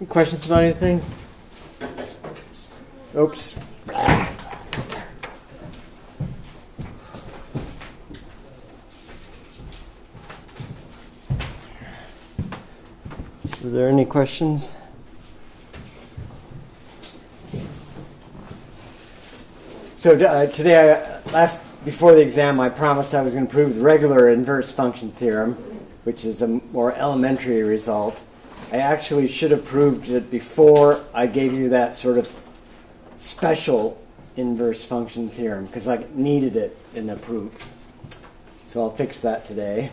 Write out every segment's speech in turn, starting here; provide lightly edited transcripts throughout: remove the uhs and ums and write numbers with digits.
Any questions about anything? Oops. Are there any questions? So today, before the exam, I promised I was going to prove the regular inverse function theorem, which is a more elementary result. I actually should have proved it before I gave you that sort of special inverse function theorem, because I needed it in the proof. So I'll fix that today.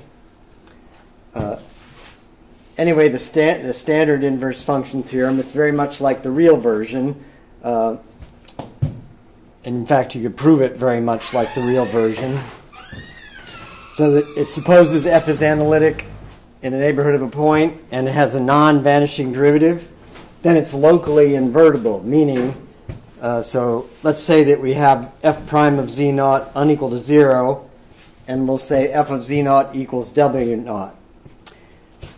Anyway, the standard inverse function theorem, it's very much like the real version. And in fact, you could prove it very much like the real version. So that it supposes f is analytic in a neighborhood of a point and it has a non-vanishing derivative. Then it's locally invertible, meaning, so let's say that we have f prime of z naught unequal to 0, and we'll say f of z naught equals w naught.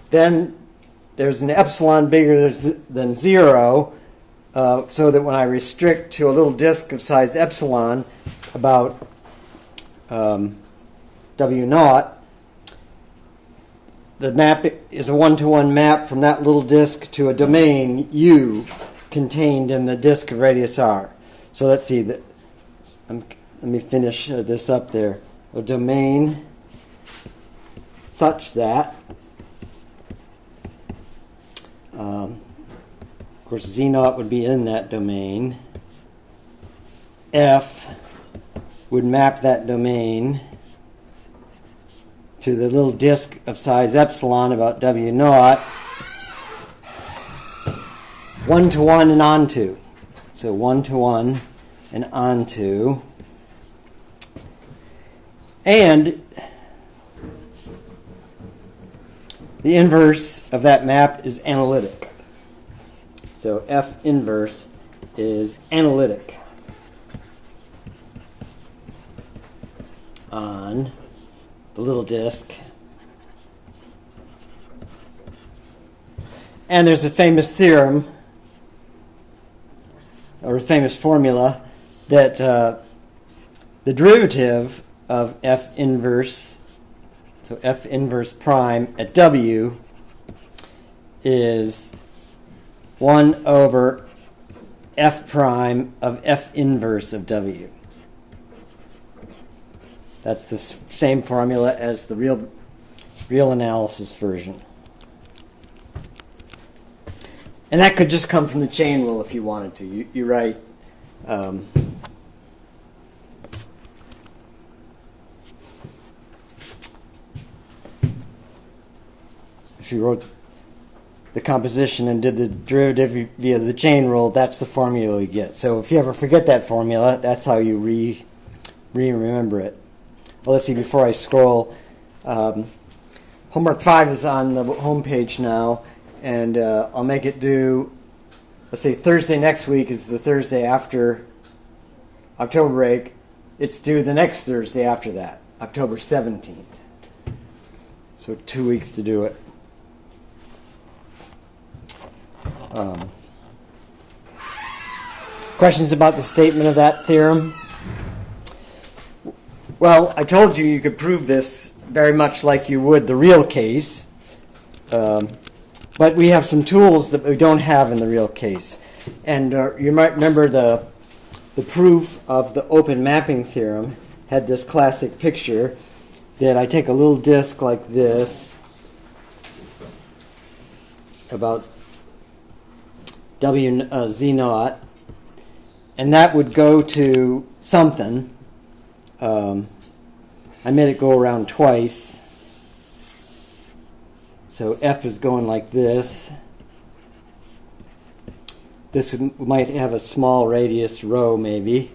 Then there's an epsilon bigger than 0, so that when I restrict to a little disk of size epsilon about w naught, the map is a one-to-one map from that little disk to a domain U contained in the disk of radius r. So let's see. Let me finish this up there. A domain such that, of course, z naught would be in that domain. F would map that domain to the little disk of size epsilon about w naught, one-to-one and onto. So one-to-one and onto. And the inverse of that map is analytic. So F inverse is analytic on the little disk. And there's a famous theorem, or a famous formula, that the derivative of F inverse, so F inverse prime at W, is 1 over F prime of F inverse of W. That's the same formula as the real analysis version. And that could just come from the chain rule if you wanted to. You write if you wrote the composition and did the derivative via the chain rule, that's the formula you get. So if you ever forget that formula, that's how you remember it. Well, let's see, before I scroll, homework 5 is on the home page now, and I'll make it due, let's say Thursday next week is the Thursday after October break. It's due the next Thursday after that, October 17th. So 2 weeks to do it. Questions about the statement of that theorem? Well, I told you you could prove this very much like you would the real case, but we have some tools that we don't have in the real case. And you might remember the proof of the open mapping theorem had this classic picture that I take a little disk like this, about z naught, and that would go to something. I made it go around twice. So F is going like this. This might have a small radius rho maybe.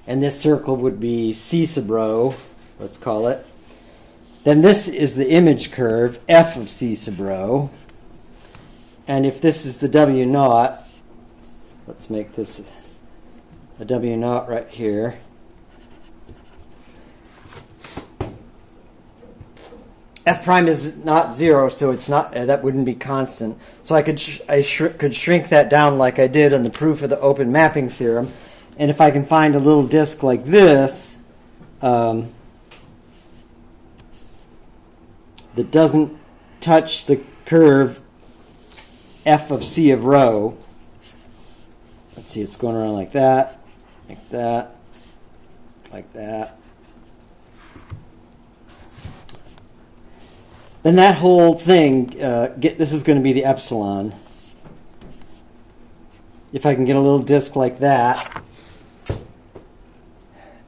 And this circle would be C sub rho, let's call it. Then this is the image curve, F of C sub rho. And if this is the W naught, let's make this a W naught right here. f prime is not 0, so it's not that wouldn't be constant. So I could could shrink that down like I did on the proof of the open mapping theorem. And if I can find a little disk like this that doesn't touch the curve f of c of rho, let's see, it's going around like that, like that, like that. Then that whole thing, this is going to be the epsilon. If I can get a little disk like that,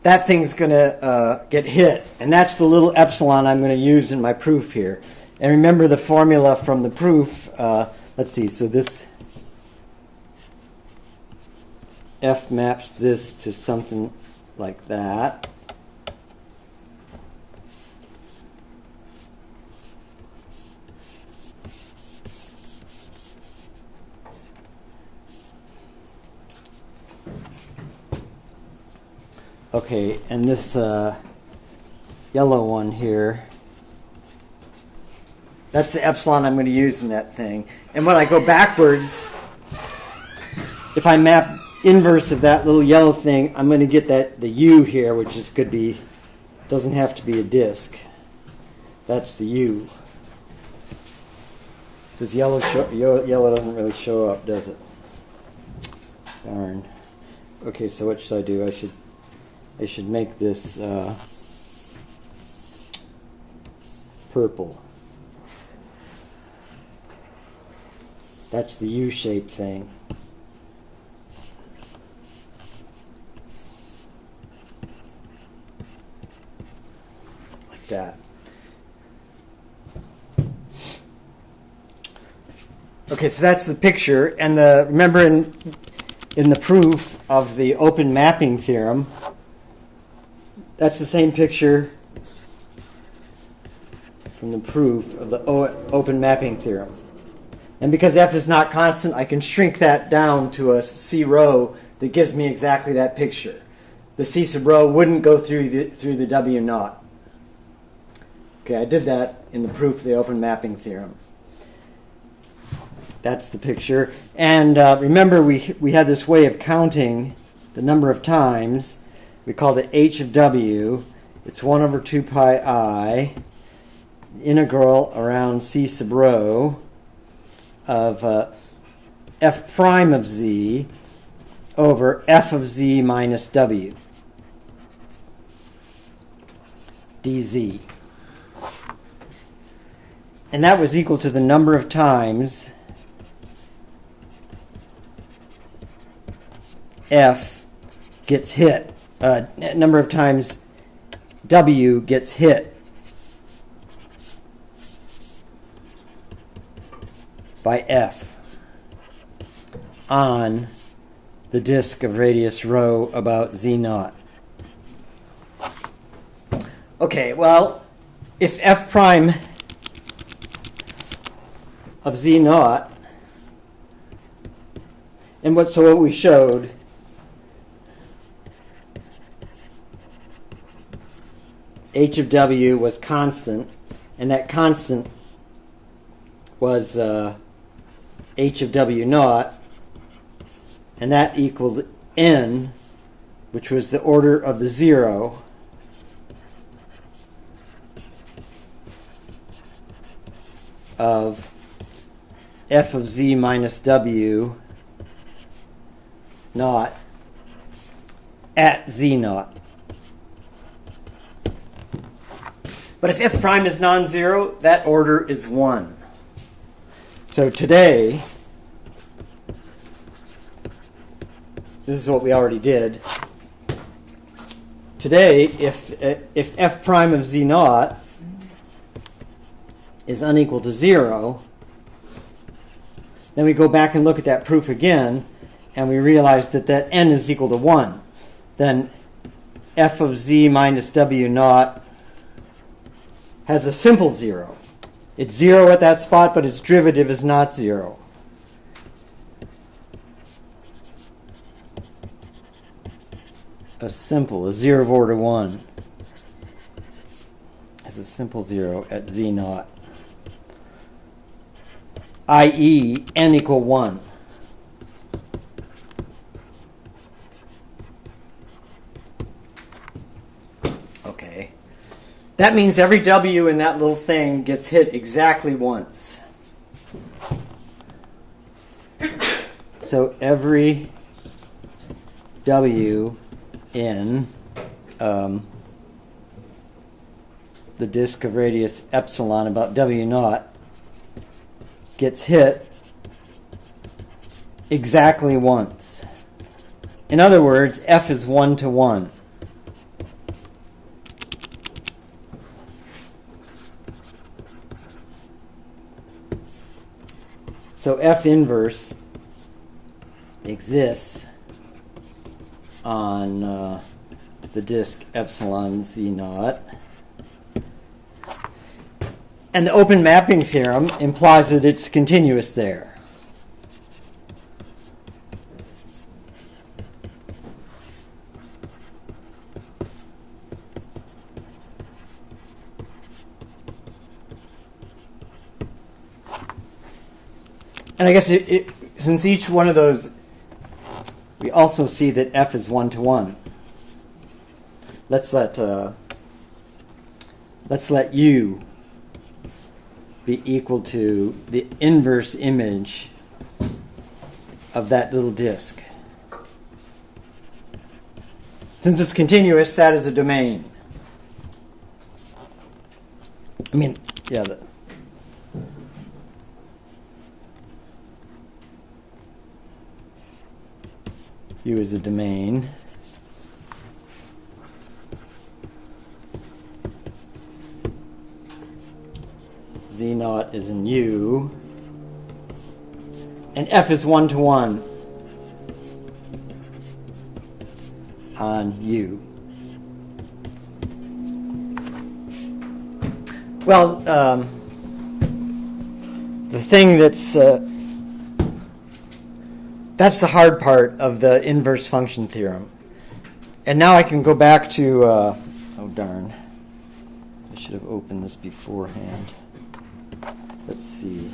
that thing's going to get hit. And that's the little epsilon I'm going to use in my proof here. And remember the formula from the proof. Let's see, so this F maps this to something like that. Okay, and this yellow one here, that's the epsilon I'm going to use in that thing. And when I go backwards, if I map inverse of that little yellow thing, I'm going to get the U here, which is could be, doesn't have to be a disk. That's the U. Does yellow show? Yellow doesn't really show up, does it? Darn. Okay, so what should I do? I should make this purple. That's the U-shaped thing. Like that. Okay, so that's the picture. And remember in the proof of the open mapping theorem, that's the same picture from the proof of the open mapping theorem. And because f is not constant, I can shrink that down to a C rho that gives me exactly that picture. The C sub rho wouldn't go through the W naught. Okay, I did that in the proof of the open mapping theorem. That's the picture. And remember, we had this way of counting the number of times. We called it h of w. It's 1 over 2 pi I, integral around C sub rho of f prime of z over f of z minus w dz. And that was equal to the number of times f gets hit, number of times w gets hit by f on the disk of radius rho about z naught. Okay, well, if f prime of z naught, and what we showed h of w was constant, and that constant was h of w naught, and that equaled n, which was the order of the zero of f of z minus w naught at z naught. But if f prime is non-zero, that order is 1. So today, this is what we already did. Today, if f prime of z naught is unequal to 0, then we go back and look at that proof again, and we realize that n is equal to 1. Then f of z minus w naught has a simple 0. It's 0 at that spot, but its derivative is not 0. A 0 of order 1. is a simple zero at z naught, i.e. n equal 1. Okay. That means every w in that little thing gets hit exactly once. So every w in the disk of radius epsilon about w naught gets hit exactly once. In other words, f is 1 to 1. So f inverse exists on the disk epsilon z naught. And the open mapping theorem implies that it's continuous there. And I guess since each one of those, we also see that f is 1 to 1. Let's let u be equal to the inverse image of that little disk. Since it's continuous, that is a domain. I mean, yeah. U is a domain. Z naught is in U. And F is 1 to 1 on U. Well, the thing that's the hard part of the inverse function theorem. And now I can go back to, oh darn, I should have opened this beforehand. Let's see.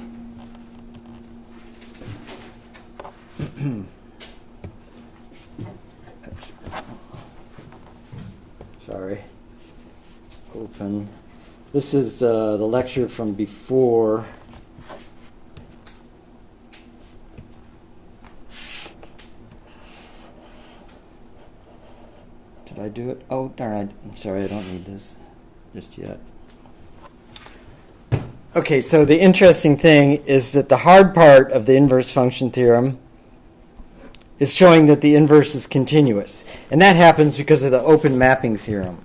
Sorry. Open. This is the lecture from before. Did I do it? Oh, darn. I'm sorry, I don't need this just yet. Okay, so the interesting thing is that the hard part of the inverse function theorem is showing that the inverse is continuous. And that happens because of the open mapping theorem.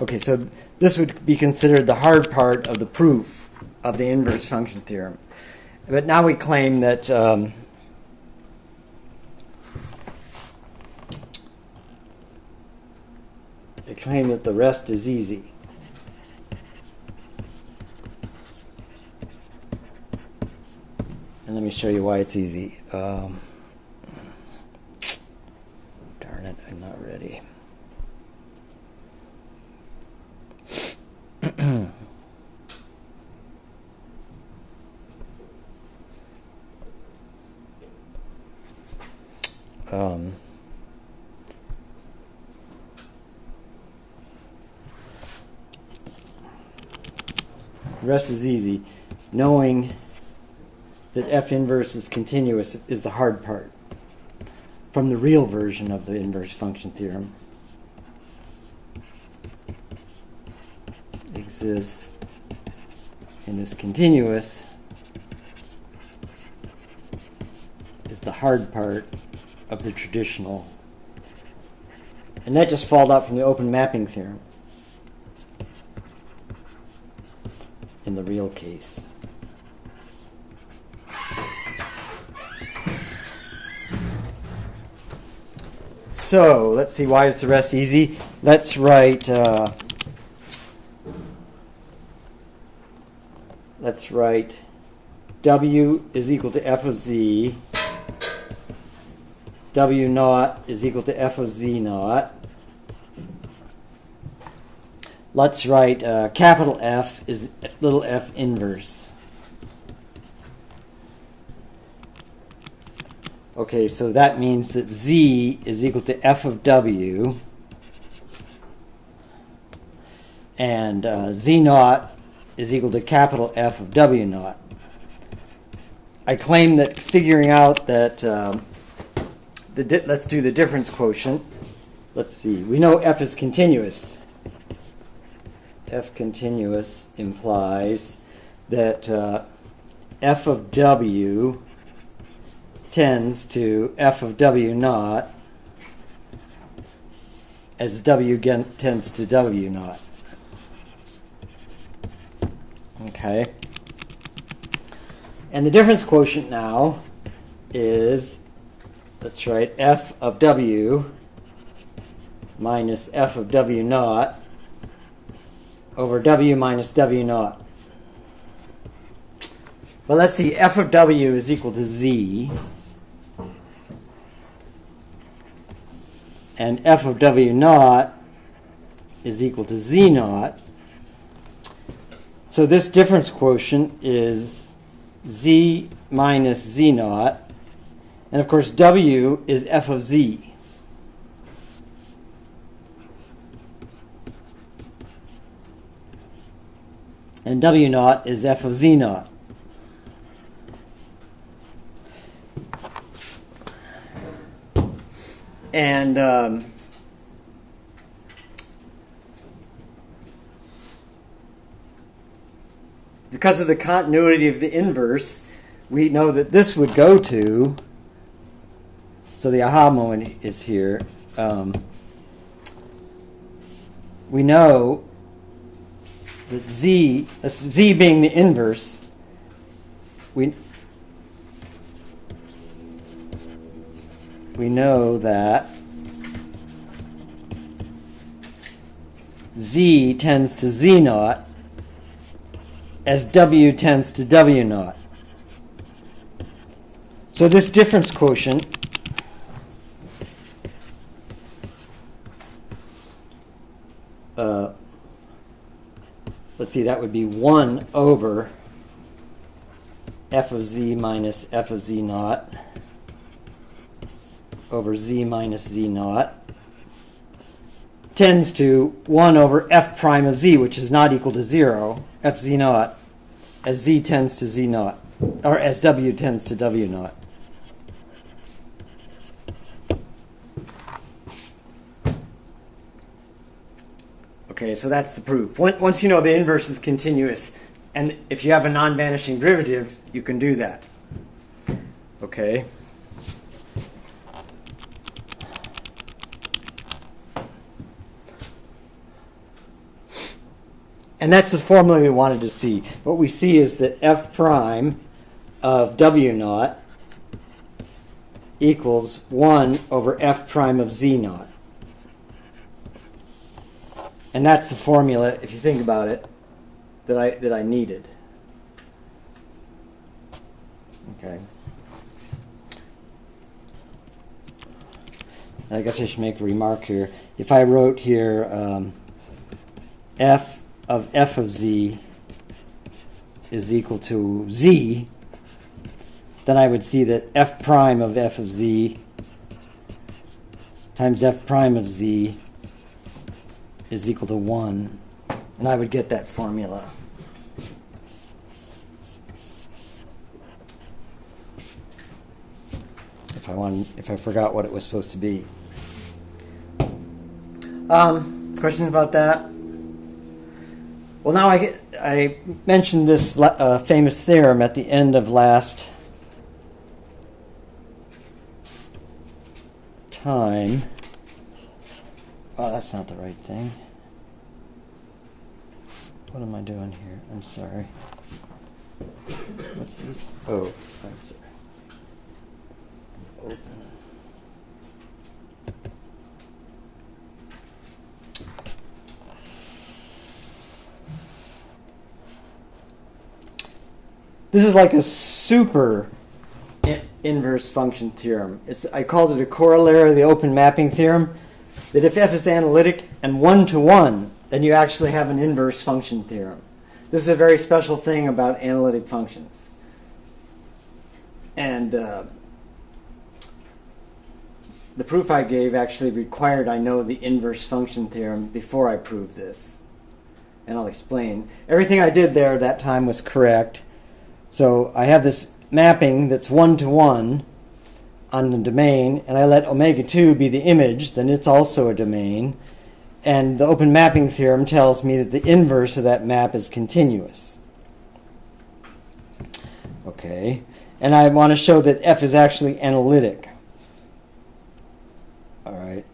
Okay, so this would be considered the hard part of the proof of the inverse function theorem. But now we claim that the rest is easy. And let me show you why it's easy. Darn it, I'm not ready. The rest is easy. Knowing that F inverse is continuous is the hard part from the real version of the inverse function theorem. Exists and is continuous is the hard part of the traditional. And that just falls out from the open mapping theorem in the real case. So let's see, why is the rest easy? Let's write W is equal to F of Z. W naught is equal to F of Z naught. let's write capital F is little f inverse. Okay, so that means that Z is equal to f of W, and Z naught is equal to capital F of W naught. I claim that figuring out that, let's do the difference quotient. Let's see, we know F is continuous. F continuous implies that F of W tends to F of W naught as W tends to W naught. Okay. And the difference quotient now is, let's write F of W minus F of W naught over W minus W naught. Well, let's see, F of W is equal to Z, and F of W naught is equal to Z naught. So this difference quotient is Z minus Z naught, and of course W is F of Z. And W naught is F of Z naught. And because of the continuity of the inverse, we know that this would go to, so the aha moment is here. We know that Z being the inverse, we know that Z tends to Z naught as W tends to W naught. So this difference quotient let's see, that would be 1 over F of Z minus F of Z naught over Z minus Z naught tends to 1 over F prime of Z, which is not equal to 0, F Z naught, as Z tends to Z naught, or as W tends to W naught. Okay, so that's the proof. Once you know the inverse is continuous, and if you have a non-vanishing derivative, you can do that. Okay. And that's the formula we wanted to see. What we see is that F prime of W naught equals 1 over F prime of Z naught. And that's the formula, if you think about it, that I needed. Okay. And I guess I should make a remark here. If I wrote here F of Z is equal to Z, then I would see that F prime of F of Z times F prime of Z is equal to 1. And I would get that formula. If I forgot what it was supposed to be. Questions about that? Well, now I mentioned this famous theorem at the end of last time. Oh, that's not the right thing. What am I doing here? I'm sorry. What's this? Oh, I'm sorry. Open. This is like a super inverse function theorem. I called it a corollary of the open mapping theorem, that if f is analytic and one-to-one, then you actually have an inverse function theorem. This is a very special thing about analytic functions. And the proof I gave actually required I know the inverse function theorem before I proved this. And I'll explain. Everything I did there that time was correct. So I have this mapping that's one-to-one on the domain, and I let omega 2 be the image, then it's also a domain. And the open mapping theorem tells me that the inverse of that map is continuous. Okay. And I want to show that F is actually analytic. All right.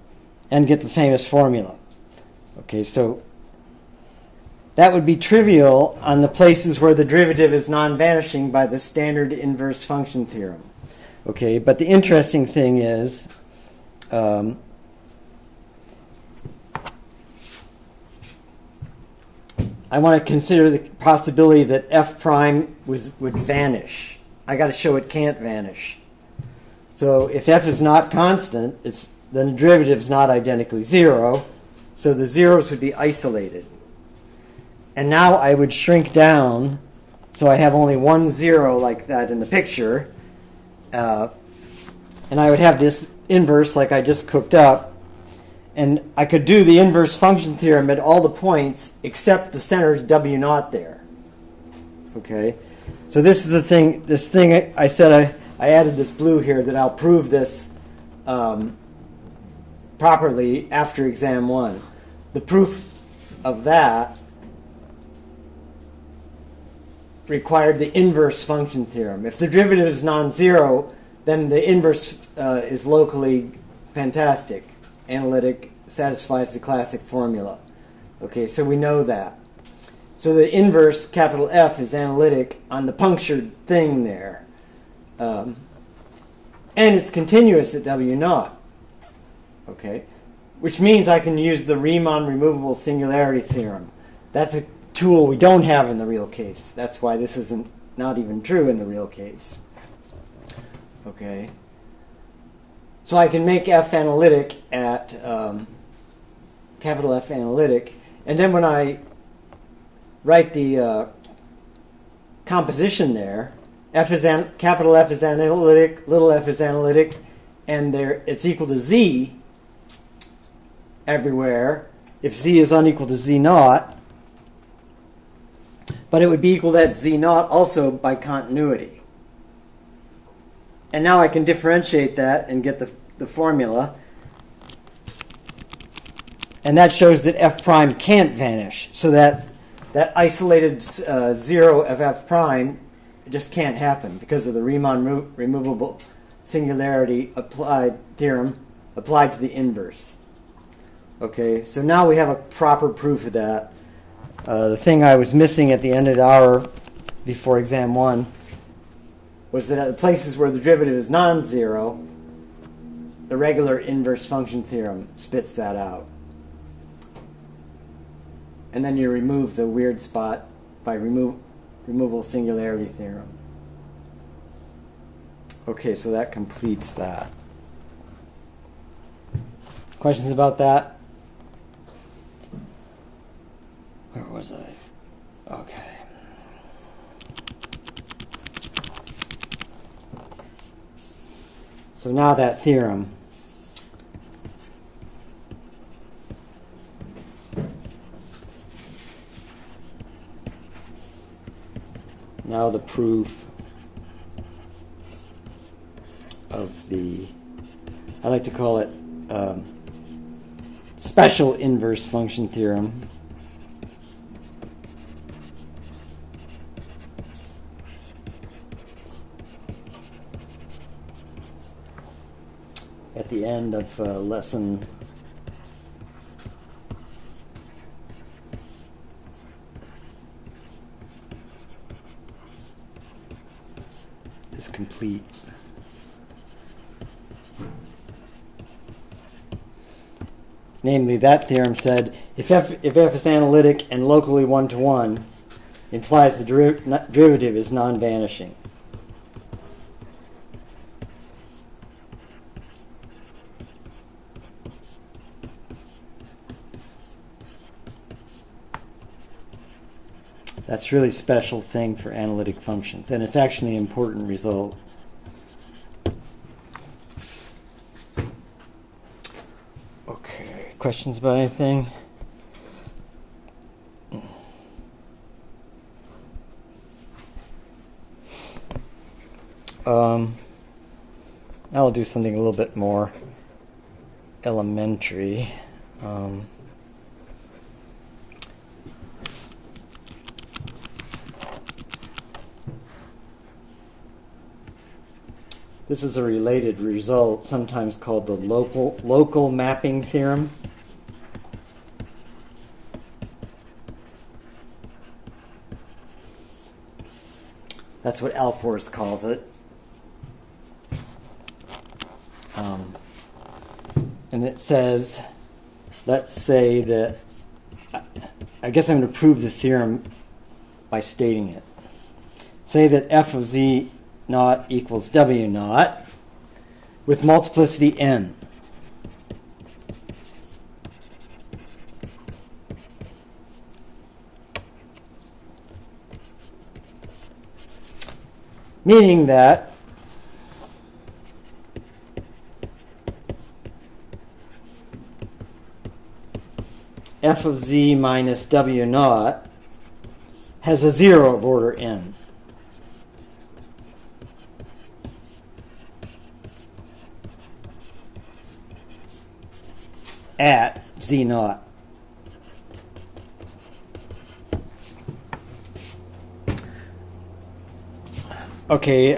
And get the famous formula. Okay, so that would be trivial on the places where the derivative is non-vanishing by the standard inverse function theorem. Okay, but the interesting thing is I want to consider the possibility that f prime would vanish. I got to show it can't vanish. So if f is not constant, then the derivative is not identically zero, so the zeros would be isolated. And now I would shrink down so I have only one zero like that in the picture, and I would have this inverse like I just cooked up. And I could do the inverse function theorem at all the points except the center W naught there. Okay? So this is the thing, this thing I said I added this blue here that I'll prove this properly after exam 1. The proof of that required the inverse function theorem. If the derivative is non-zero, then the inverse is locally fantastic. Analytic, satisfies the classic formula. Okay, so we know that. So the inverse, capital F, is analytic on the punctured thing there. And it's continuous at W naught. Okay, which means I can use the Riemann removable singularity theorem. That's a tool we don't have in the real case. That's why this isn't not even true in the real case. Okay. So I can make F analytic at capital F analytic, and then when I write the composition there, capital F is analytic, little f is analytic, and it's equal to z everywhere if z is unequal to z naught, but it would be equal to that z naught also by continuity. And now I can differentiate that and get the formula. And that shows that f prime can't vanish. So that isolated zero of f prime just can't happen because of the Riemann removable singularity theorem applied to the inverse. Okay, so now we have a proper proof of that. The thing I was missing at the end of the hour before exam 1 was that at the places where the derivative is non-zero, the regular inverse function theorem spits that out. And then you remove the weird spot by removable singularity theorem. Okay, so that completes that. Questions about that? Where was I? Okay. So now that theorem. Now the proof of the, I like to call it special inverse function theorem. At the end of lesson is complete. Namely, that theorem said if f is analytic and locally one-to-one, implies the derivative is non-vanishing. That's really special thing for analytic functions, and it's actually an important result. Okay, questions about anything? I'll do something a little bit more elementary. This is a related result, sometimes called the local mapping theorem. That's what Alfors calls it. And it says, let's say that, I guess I'm going to prove the theorem by stating it. Say that f of z naught equals w naught with multiplicity n. Meaning that f of z minus w naught has a zero of order n. At z naught. Okay,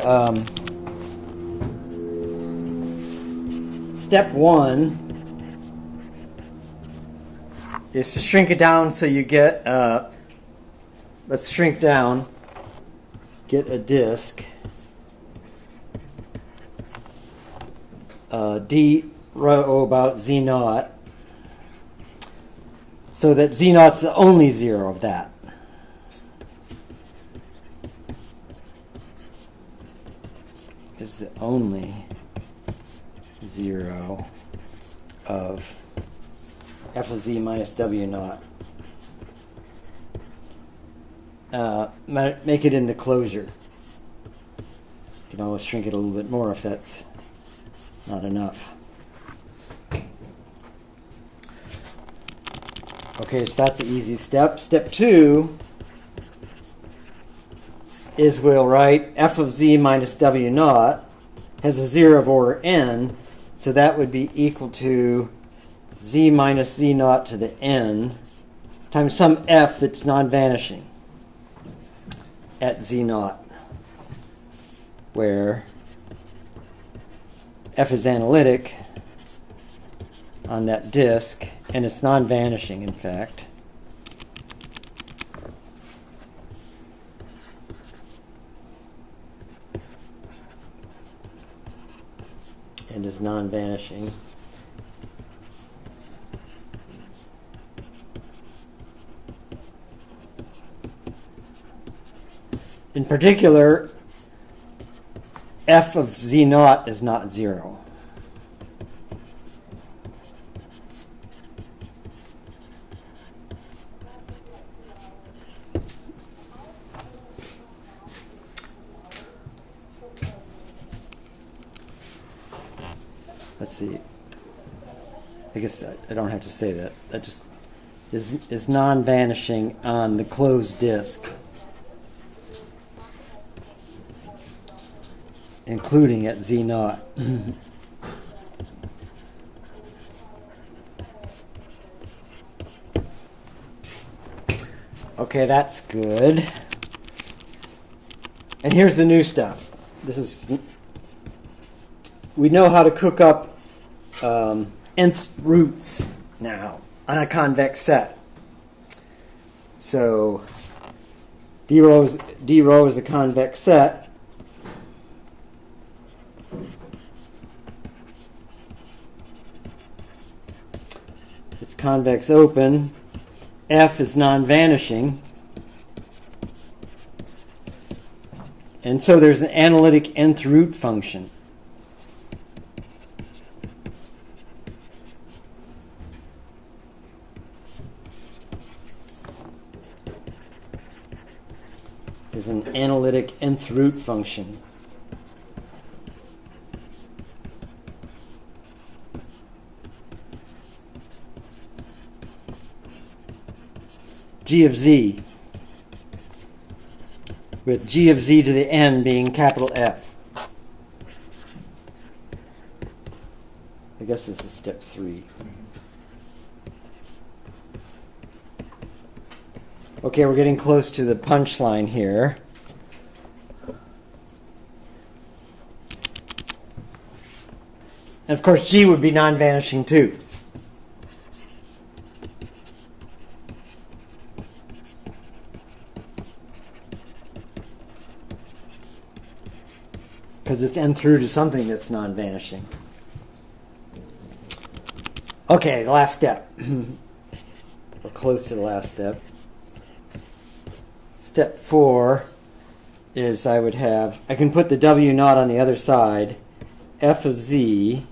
step one is to shrink it down so you get, let's shrink down, get a disk, d rho about z naught, so that z naught's the only zero of that. Is the only zero of f of z minus w naught. Make it into closure. You can always shrink it a little bit more if that's not enough. Okay, so that's the easy step. Step two is we'll write f of z minus w naught has a zero of order n, so that would be equal to z minus z naught to the n times some f that's non-vanishing at z naught, where f is analytic on that disk, and it's non-vanishing, in fact. And is non-vanishing. In particular, f of z naught is not zero. Let's see. I guess I don't have to say that. That just is non-vanishing on the closed disk, including at z naught. Okay, that's good. And here's the new stuff. We know how to cook up nth roots now on a convex set. So d rho is a convex set. It's convex open. F is non-vanishing. And so there's an analytic nth root function. nth root function. G of z, with g of z to the n being capital F. I guess this is step 3. Okay, we're getting close to the punchline here. And of course, G would be non-vanishing too. Because it's n through to something that's non-vanishing. Okay, the last step. We're close to the last step. Step 4 is I can put the W naught on the other side. F of z,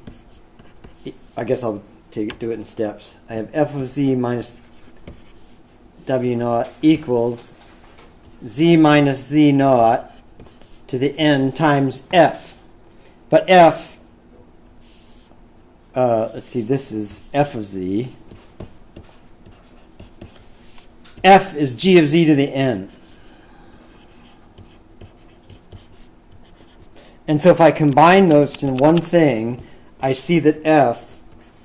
I guess I'll do it in steps. I have F of z minus W naught equals z minus z naught to the n times F. But F, let's see, this is F of z. F is g of z to the n. And so if I combine those in one thing, I see that F,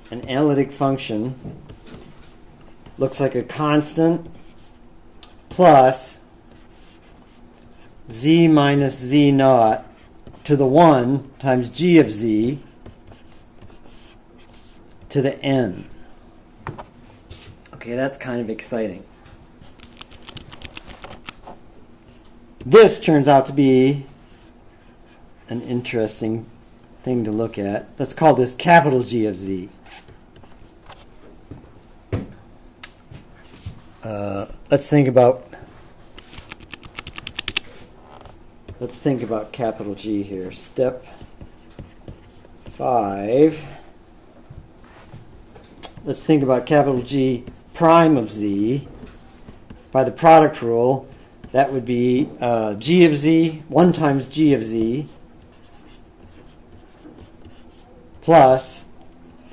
an analytic function, looks like a constant plus z minus z naught to the 1 times g of z to the n. Okay, that's kind of exciting. This turns out to be an interesting thing to look at. Let's call this capital G of z. Let's think about capital G here. Step 5. Let's think about capital G prime of z. By the product rule, that would be g of z, 1 times g of z, plus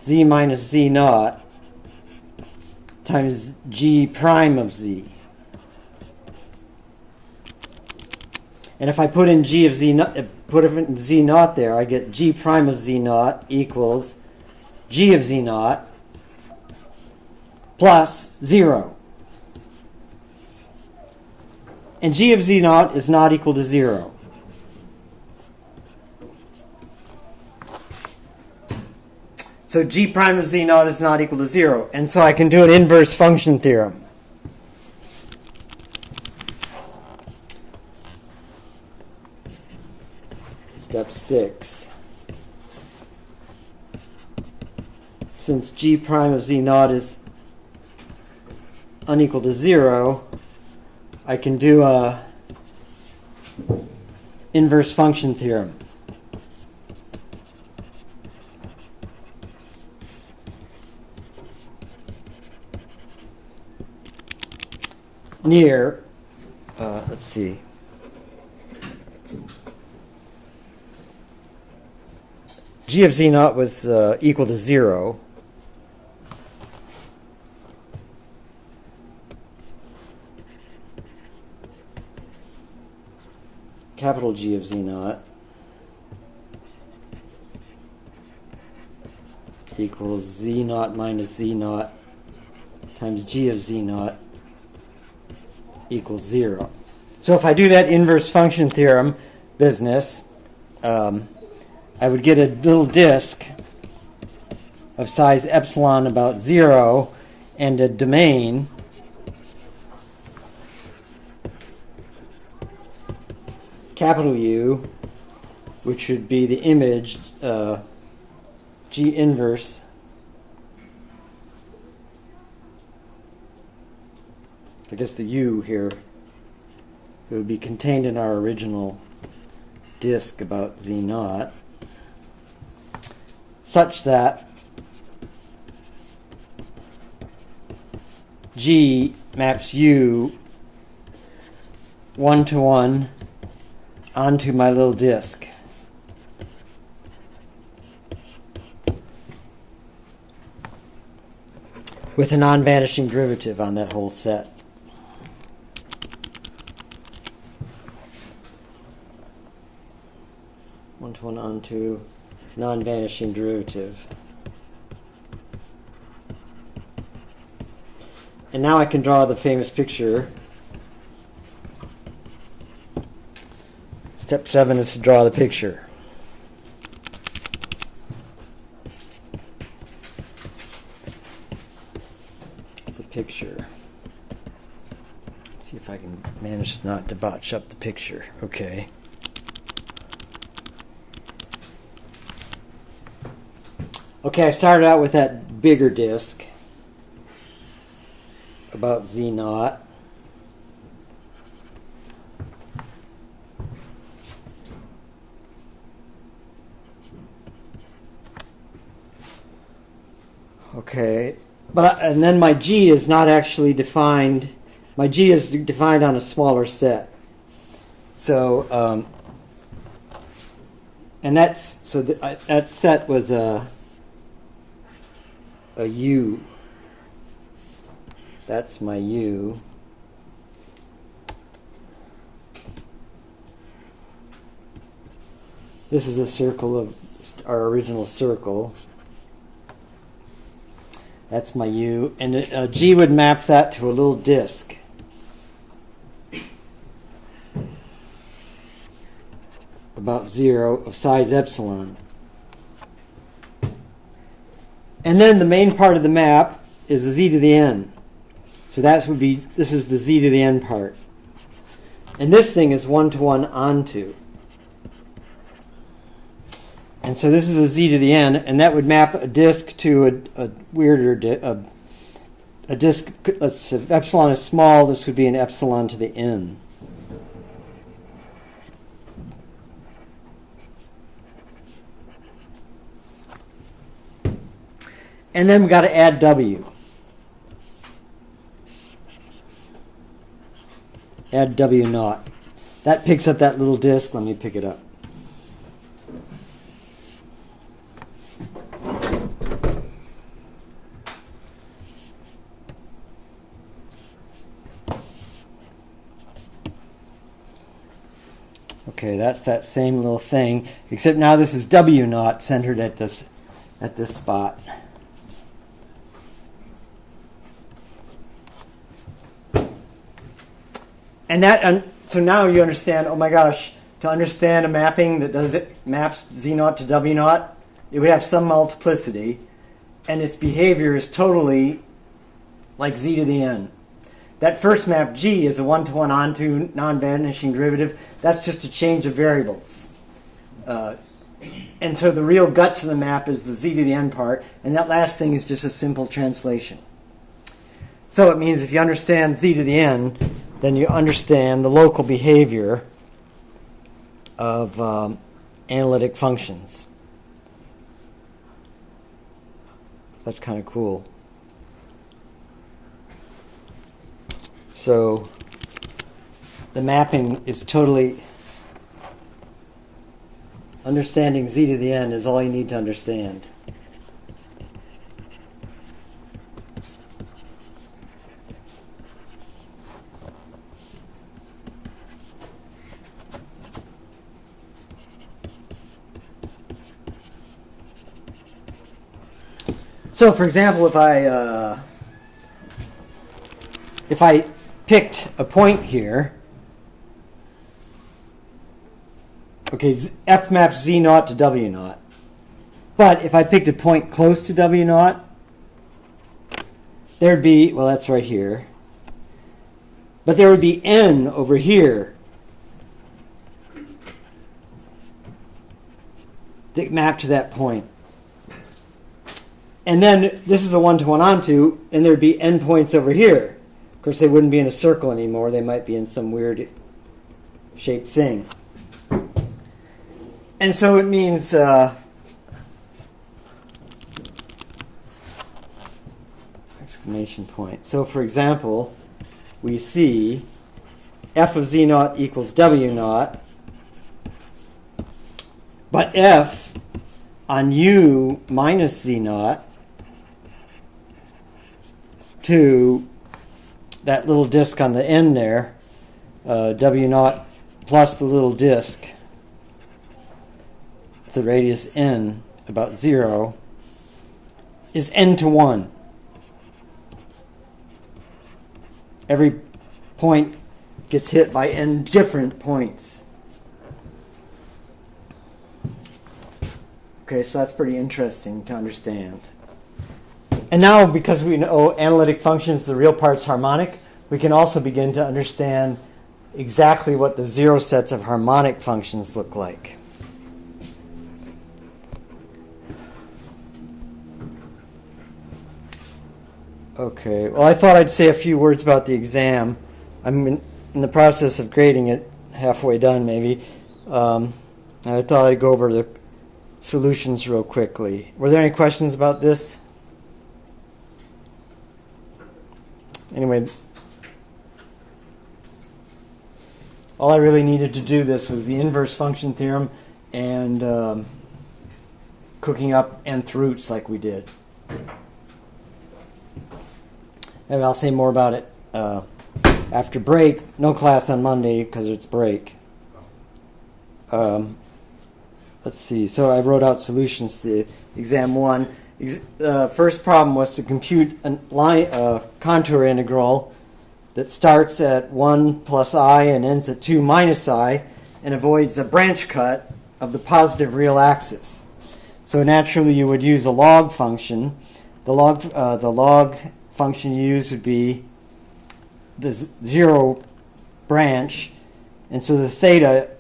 z minus z naught times g prime of z. And if I put in g of z naught there, I get g prime of z naught equals g of z naught plus 0. And g of z naught is not equal to 0. So g prime of z naught is not equal to 0. And so I can do an inverse function theorem. Step 6. Since g prime of z naught is unequal to 0, I can do a inverse function theorem. Near, let's see, g of z naught was equal to 0. Capital G of z naught equals z naught minus z naught times g of z naught equals 0. So if I do that inverse function theorem business, I would get a little disk of size epsilon about 0 and a domain capital U, which would be the image G inverse I guess the U here, it would be contained in our original disk about Z naught, such that G maps U 1-to-1 onto my little disk. With a non-vanishing derivative on that whole set. One-to-one onto non-vanishing derivative. And now I can draw the famous picture. Step 7 is to draw the picture. Picture. See if I can manage not to botch up the picture. Okay. Okay, I started out with that bigger disk about Z naught. Okay. And then my G is not actually defined. My G is defined on a smaller set. So, and that set was a U. That's my U. This is a circle of our original circle. That's my U. And G would map that to a little disk. About 0 of size epsilon. And then the main part of the map is the Z to the N. So this is the Z to the N part. And this thing is one-to-one onto. And so this is a Z to the N, and that would map a disk to a weirder a disk. If epsilon is small, this would be an epsilon to the N. And then we've got to add W. Add W naught. That picks up that little disk. Let me pick it up. Okay, that's that same little thing, except now this is W naught centered at this spot. And so now you understand, oh my gosh, to understand a mapping that maps Z naught to W naught, it would have some multiplicity, and its behavior is totally like Z to the N. That first map G is a one-to-one onto non-vanishing derivative. That's just a change of variables. And so the real guts of the map is the Z to the N part, and that last thing is just a simple translation. So it means if you understand Z to the N, then you understand the local behavior of analytic functions. That's kind of cool. So the mapping is totally, understanding Z to the N is all you need to understand. So for example, if I picked a point here, okay, F maps Z naught to W naught. But if I picked a point close to W naught, there'd be, well, that's right here. But there would be N over here that map to that point. And then this is a one-to-one onto, and there'd be N points over here. Of course, they wouldn't be in a circle anymore. They might be in some weird shaped thing. And so it means exclamation point. So for example, we see f of Z naught equals W naught. But f on u minus z naught to that little disk on the end there, w naught plus the little disk, the radius n about 0, is n to 1. Every point gets hit by n different points. Okay, so that's pretty interesting to understand. And now, because we know analytic functions, the real part's harmonic, we can also begin to understand exactly what the zero sets of harmonic functions look like. Okay, well, I thought I'd say a few words about the exam. I'm in the process of grading it, halfway done maybe. I thought I'd go over the solutions real quickly. Were there any questions about this? Anyway, all I really needed to do this was the inverse function theorem and cooking up nth roots like we did. And I'll say more about it after break. No class on Monday because it's break. Let's see. So I wrote out solutions to exam 1. First problem was to compute a contour integral that starts at 1 plus I and ends at 2 minus I and avoids the branch cut of the positive real axis. So naturally you would use a log function. The log function you use would be the zero branch, and so the theta,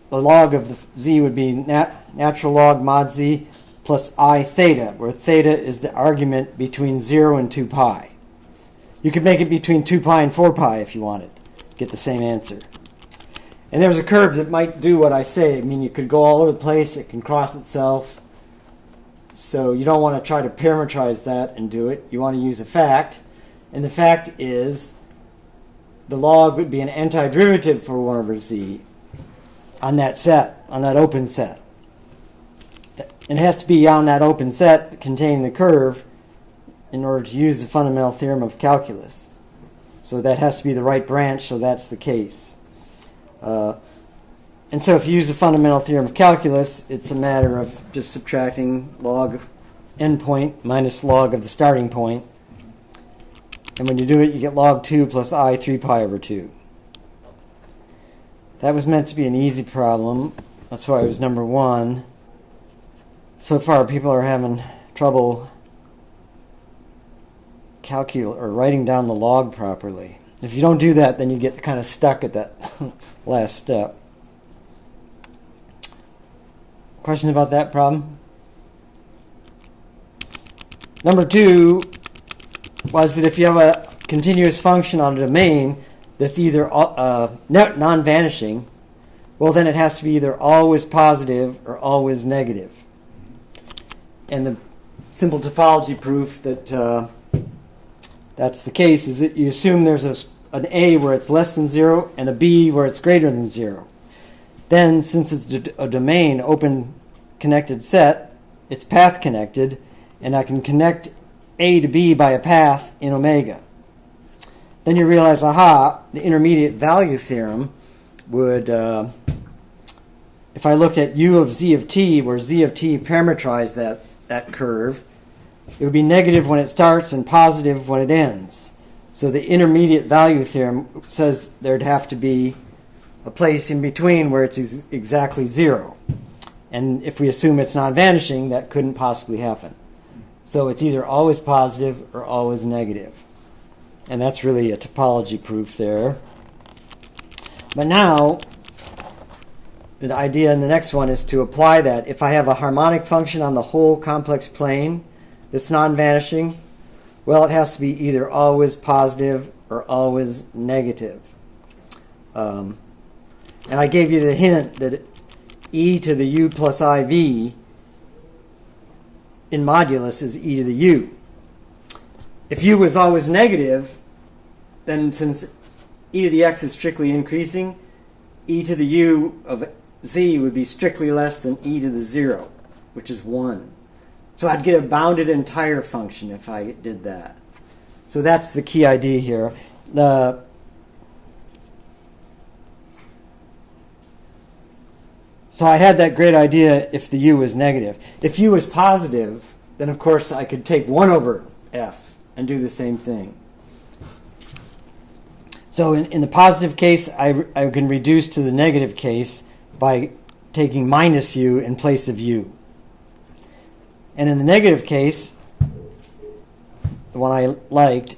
the log of the z would be natural log mod z plus I theta, where theta is the argument between 0 and 2 pi. You could make it between 2 pi and 4 pi if you wanted, get the same answer. And there's a curve that might do what I say. I mean, you could go all over the place, it can cross itself. So you don't want to try to parameterize that and do it. You want to use a fact. And the fact is the log would be an antiderivative for 1 over z on that set, on that open set. It has to be on that open set containing the curve in order to use the fundamental theorem of calculus. So that has to be the right branch, so that's the case. And so if you use the fundamental theorem of calculus, it's a matter of just subtracting log of endpoint minus log of the starting point. And when you do it, you get log 2 plus I 3 pi over 2. That was meant to be an easy problem. That's why it was number 1. So far, people are having trouble writing down the log properly. If you don't do that, then you get kind of stuck at that last step. Questions about that problem? Number 2 was that if you have a continuous function on a domain that's either non-vanishing, well, then it has to be either always positive or always negative. And the simple topology proof that that's the case is that you assume there's an A where it's less than 0 and a B where it's greater than 0. Then, since it's a domain open connected set, it's path connected, and I can connect A to B by a path in omega. Then you realize, aha, the intermediate value theorem would, if I look at u of z of t, where z of t parameterized that curve, it would be negative when it starts and positive when it ends. So the intermediate value theorem says there'd have to be a place in between where it's exactly 0. And if we assume it's non-vanishing, that couldn't possibly happen. So it's either always positive or always negative. And that's really a topology proof there. But now, the idea in the next one is to apply that. If I have a harmonic function on the whole complex plane that's non-vanishing, well, it has to be either always positive or always negative. And I gave you the hint that e to the u plus iv in modulus is e to the u. If u was always negative, then since e to the x is strictly increasing, e to the u of z would be strictly less than e to the 0, which is 1. So I'd get a bounded entire function if I did that. So that's the key idea here. So I had that great idea if the u was negative. If u was positive, then of course I could take 1 over f and do the same thing. So in the positive case, I can reduce to the negative case by taking minus u in place of u. And in the negative case, the one I liked,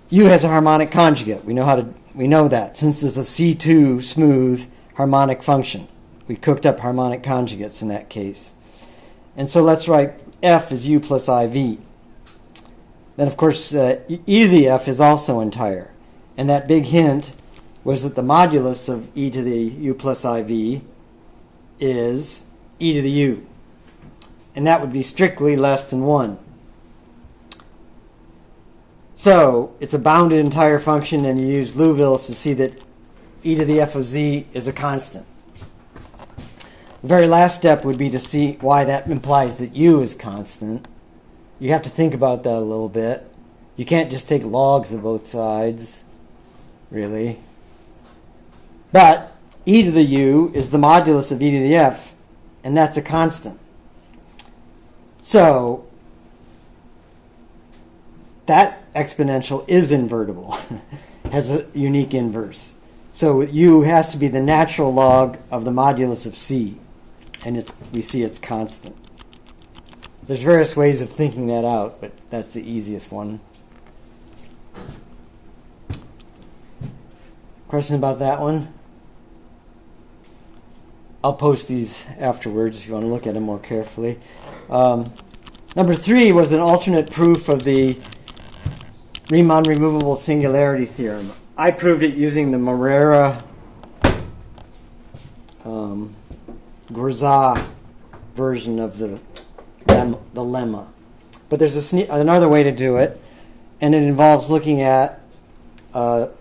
u has a harmonic conjugate. We know that since it's a C2 smooth harmonic function. We cooked up harmonic conjugates in that case. And so let's write f as u plus iv. Then of course e to the f is also entire. And that big hint was that the modulus of e to the u plus iv is e to the u. And that would be strictly less than 1. So it's a bounded entire function, and you use Liouville's to see that e to the f of z is a constant. The very last step would be to see why that implies that u is constant. You have to think about that a little bit. You can't just take logs of both sides, really. But e to the u is the modulus of e to the f, and that's a constant. So that exponential is invertible, has a unique inverse. So u has to be the natural log of the modulus of c, and we see it's constant. There's various ways of thinking that out, but that's the easiest one. Question about that one? I'll post these afterwards if you want to look at them more carefully. Number 3 was an alternate proof of the Riemann removable singularity theorem. I proved it using the Morera-Gurzat version of the lemma. But there's another way to do it, and it involves looking at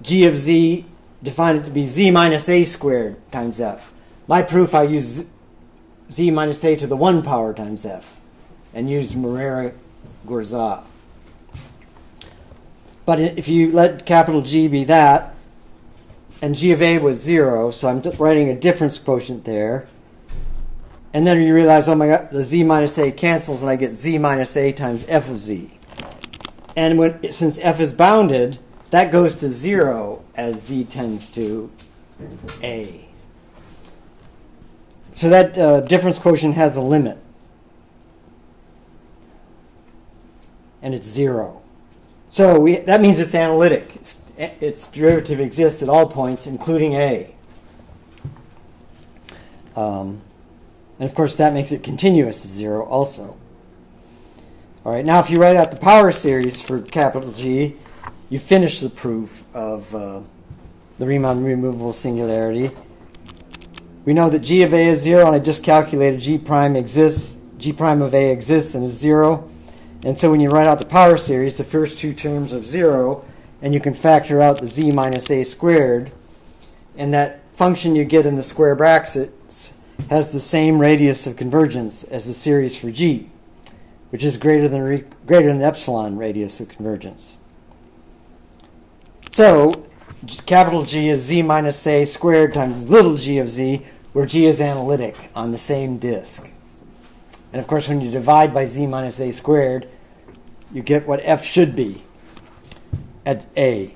g of z, define it to be z minus a squared times f. My proof, I used z minus a to the 1 power times f, and used Morera-Gurzat. But if you let capital G be that, and g of a was 0, so I'm writing a difference quotient there, and then you realize, oh my god, the z minus a cancels, and I get z minus a times f of z. And since f is bounded, that goes to 0 as z tends to a. So that difference quotient has a limit, and it's 0. So that means it's analytic. Its derivative exists at all points, including a. And of course, that makes it continuous to 0 also. All right, now if you write out the power series for capital G, you finish the proof of the Riemann removable singularity. We know that g of a is 0, and I just calculated g prime of a exists and is 0. And so when you write out the power series, the first two terms of 0, and you can factor out the z minus a squared, and that function you get in the square brackets has the same radius of convergence as the series for g, which is greater than the epsilon radius of convergence. So capital G is z minus a squared times little g of z, where g is analytic on the same disk. And of course, when you divide by z minus a squared, you get what f should be at a.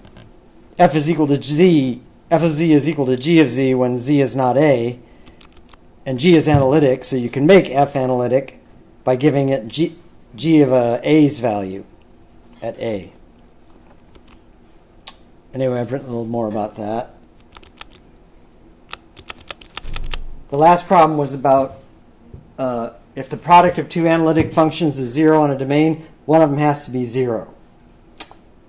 F is equal to z. F of z is equal to g of z when z is not a. And g is analytic, so you can make f analytic by giving it g of a's value at a. Anyway, I've written a little more about that. The last problem was about if the product of two analytic functions is 0 on a domain, one of them has to be 0.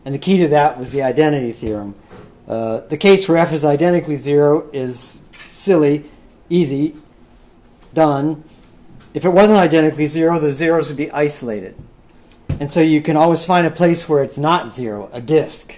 And the key to that was the identity theorem. The case where f is identically 0 is silly, easy, done. If it wasn't identically 0, the zeros would be isolated. And so you can always find a place where it's not 0, a disk.